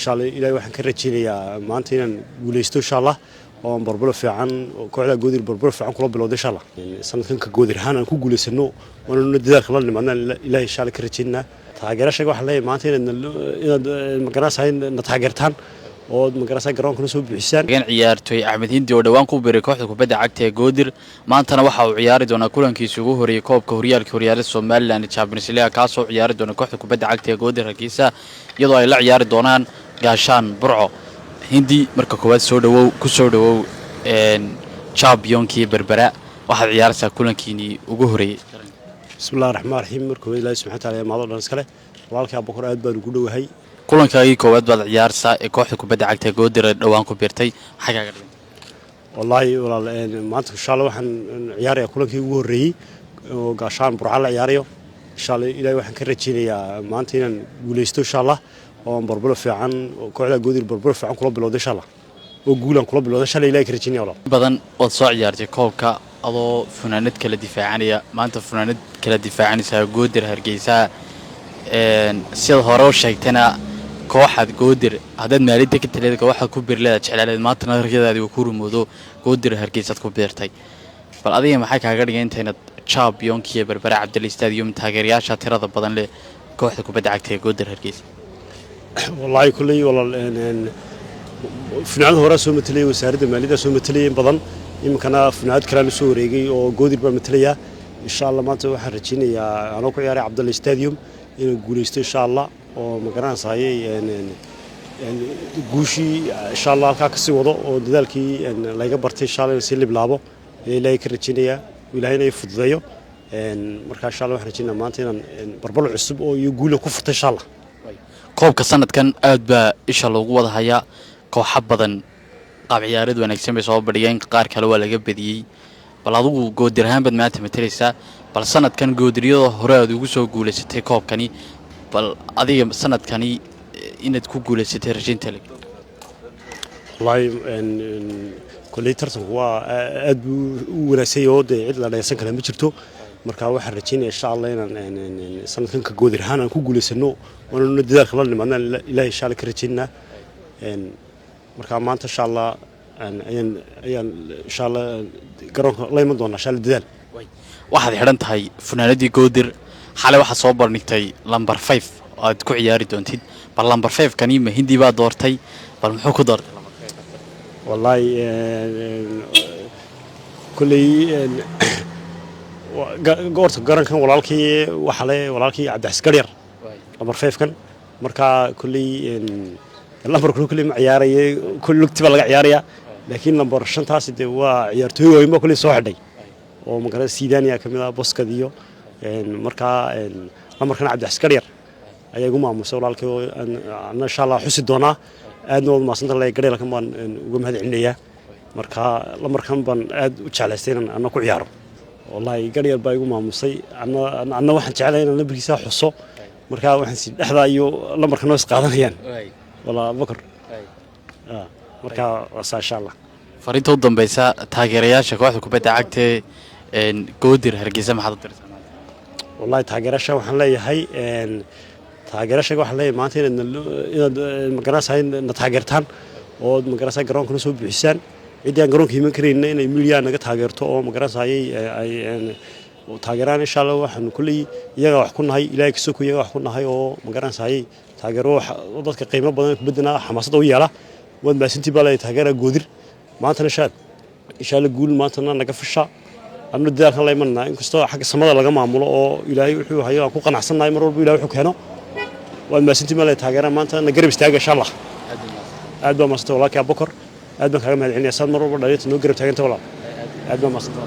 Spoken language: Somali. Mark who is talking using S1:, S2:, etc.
S1: شاء الله إلهي waxaan ka rajeynayaa maanta inaan guuleysto insha Allah oo barbaro fiican oo kooxda Goodir barbaro fiican kula bilowday insha Allah sanadkan ka Goodir ahaan aan ku guuleysano oo dadaalka la nimaadna Ilaahay insha Allah ka rajeynaa taageerashada waxa leeyahay maanta inaad magaraasay taageertaan oo magaraasay garoonka soo buuxisaan
S2: ciyaartoy Axmed Hindi oo dhawaan ku biiray kooxda kubadda cagta ee Goodir maantana waxa uu ciyaari doonaa kulankiisa ugu horeeyay koobka horyaalka Soomaaliland Champions League kaas oo ciyaari doona kooxda kubadda cagta ee Goodir Hargeysa iyadoo ay la ciyaari doonaan gaashaan Burco Hindi marka koowaad ku soo dhawow championkii Berbera waxa ciyaaraysa kulankiini ugu horeeyay
S1: bismillaahir rahmaanir rahiim marka Ilaahay subhanahu wa ta'ala maado dhan iskale walaalkay Abubakar aad baan ugu dhawahay
S2: kulankaagii koowaad baad ciyaaraysa ee kooxda kubadda cagta ee Goodir dhawaan ku biirtay xagaaga dhigan
S1: wallahi walaal maanta insha Allah waxaan ciyaarayaa kulankii ugu horeeyay oo gaashaan Burco la ciyaarayo insha Allah Ilaahay waxaan ka rajeynayaa maanta inaan guuleysto insha Allah oo barbaro fiican oo kooxda Goodir barbaro fiican kula bilowday insha Allah oo guulan kula bilowday insha Allah Ilaahay ka rajeynayaa walaal
S2: badan oo soo ciyaartay koobka adoo funaanad kala difaacanaya maanta funaanad kala difaacanaysa Goodir Hargeysa sida hore oo sheegtana kooxad Goodir hadad maalida ka taleeday waxa ku birleeda jecelaaleed maanta riyadaadi ku rumoodo Goodir Hargeysa ku beertay bal adiga maxay kaaga dhigay intaynad championkii Berbera Cabdillah Stadium taageerayaasha tirada badan leh kooxda kubadda cagta ee Goodir Hargeysa
S1: wallahi kulli walaal finaal hore soo metelay wasaaradda maaliyadda soo metelay badan imkana finaal kale soo wareegay oo Goodir ba metelaya insha Allah maanta waxaan rajeynayaa anoo ku ciyaaray Cabdillah Stadium inuu guuleysto insha Allah oo magaranayay guushi insha Allah halka ka sii wado oo dadaalkii laga bartay insha Allah si liblabo Ilaahay ka rajeynayaa Ilaahayna ay fududeeyo marka insha Allah waxaan rajeynayaa maanta inaan barbaro cusub oo iyo guul ku furtay insha Allah
S2: koobka sanadkan aad baa isha loogu wada hayaa koox badan qaab ciyaareed wanaagsan bay soo badhiyeen qaar kale waa laga badiyay bal adigu Goodir ahaan bad maanta mataleysa bal sanadkan Goodiriyada hore aad ugu soo guuleysatay koobkani bal adiga sanadkani inaad ku guuleysatay rajaynta leg
S1: wallahi kulli tartanku waa aad u wanaagsan oo cid la dhaysan kale ma jirto marka waxaan rajeynayaa insha Allah inaan sanadkan ka Goodir ahaan aan ku guuleysano oo dadaalka la nimaadna Ilaahay insha Allah ka rajeynaa marka maanta insha Allah ayaan insha Allah garoonka la iman doona insha Allah dadaal
S2: waxaad xiran tahay funaanadii Goodir xalay waxa soo barnigtay number 5 oo aad ku ciyaari doontid bal number 5 kani ma Hindi baa doortay bal muxuu ku doortay
S1: wallahi kulli goorta garankan walaalkii walaalkii Cabdi Yar number 5 kan marka kulli lambar kulli ma ciyaarayay kulli lugtiba laga ciyaaraya laakiin lambar 5 taas waa ciyaartooy weyn kulli soo xidhay oo magaalada Sidaaniya kamid ah Boskadiyo marka lambarkan Cabdi Yar ayaa ugu maamusay walaalkii aan insha Allah xusi doona aadna wada maasanta la gareeyay kan baan uga mahadcelinayaa marka lambarkan baan aad u jeclaystay inaan ku ciyaaro wallahi gareeyay baa igu maamusay anna waxaan jeclahay inaan lambarkiisa xuso marka waxaan si dhaxda iyo lambarkan noo is qaadanayaan wala Abubakar marka insha Allah
S2: fariinta u dambaysa taageerayaasha kooxda kubadda cagta ee Goodir Hargeysa maxaad u dirtaa
S1: wallahi taageerayaasha waxaan leeyahay waxaan leeyahay maanta inaad magaraasay taageertaan oo magaraasay garoonka soo buuxisaan cidii aan garoonka iman kareyna inay milyan naga taageerto oo magaraasay ay taageeraan insha Allah waxaan kulli iyaga wax ku nahay Ilaahay kasoo ku iyaga wax ku nahay oo magaraasay taageero dadka qiimo badan ku badana xamaasada u yeela wad maasintii baa la taageera Goodir maanta insha Allah guul maanta naga fasha amna dadaalka la imanna inkastoo xaq samada laga maamulo oo Ilaahay wuxuu hayo ku qanacsanahay mar walba Ilaahay wuxuu keeno wad maasintii baa la taageera maanta na garab istaaga insha Allah aad baa maasanta walaalkay Abubakar aad baan kaaga mahadcelinayaa sad mar walba dhalinyarada noo garab taaganta walaal aad baa maasanta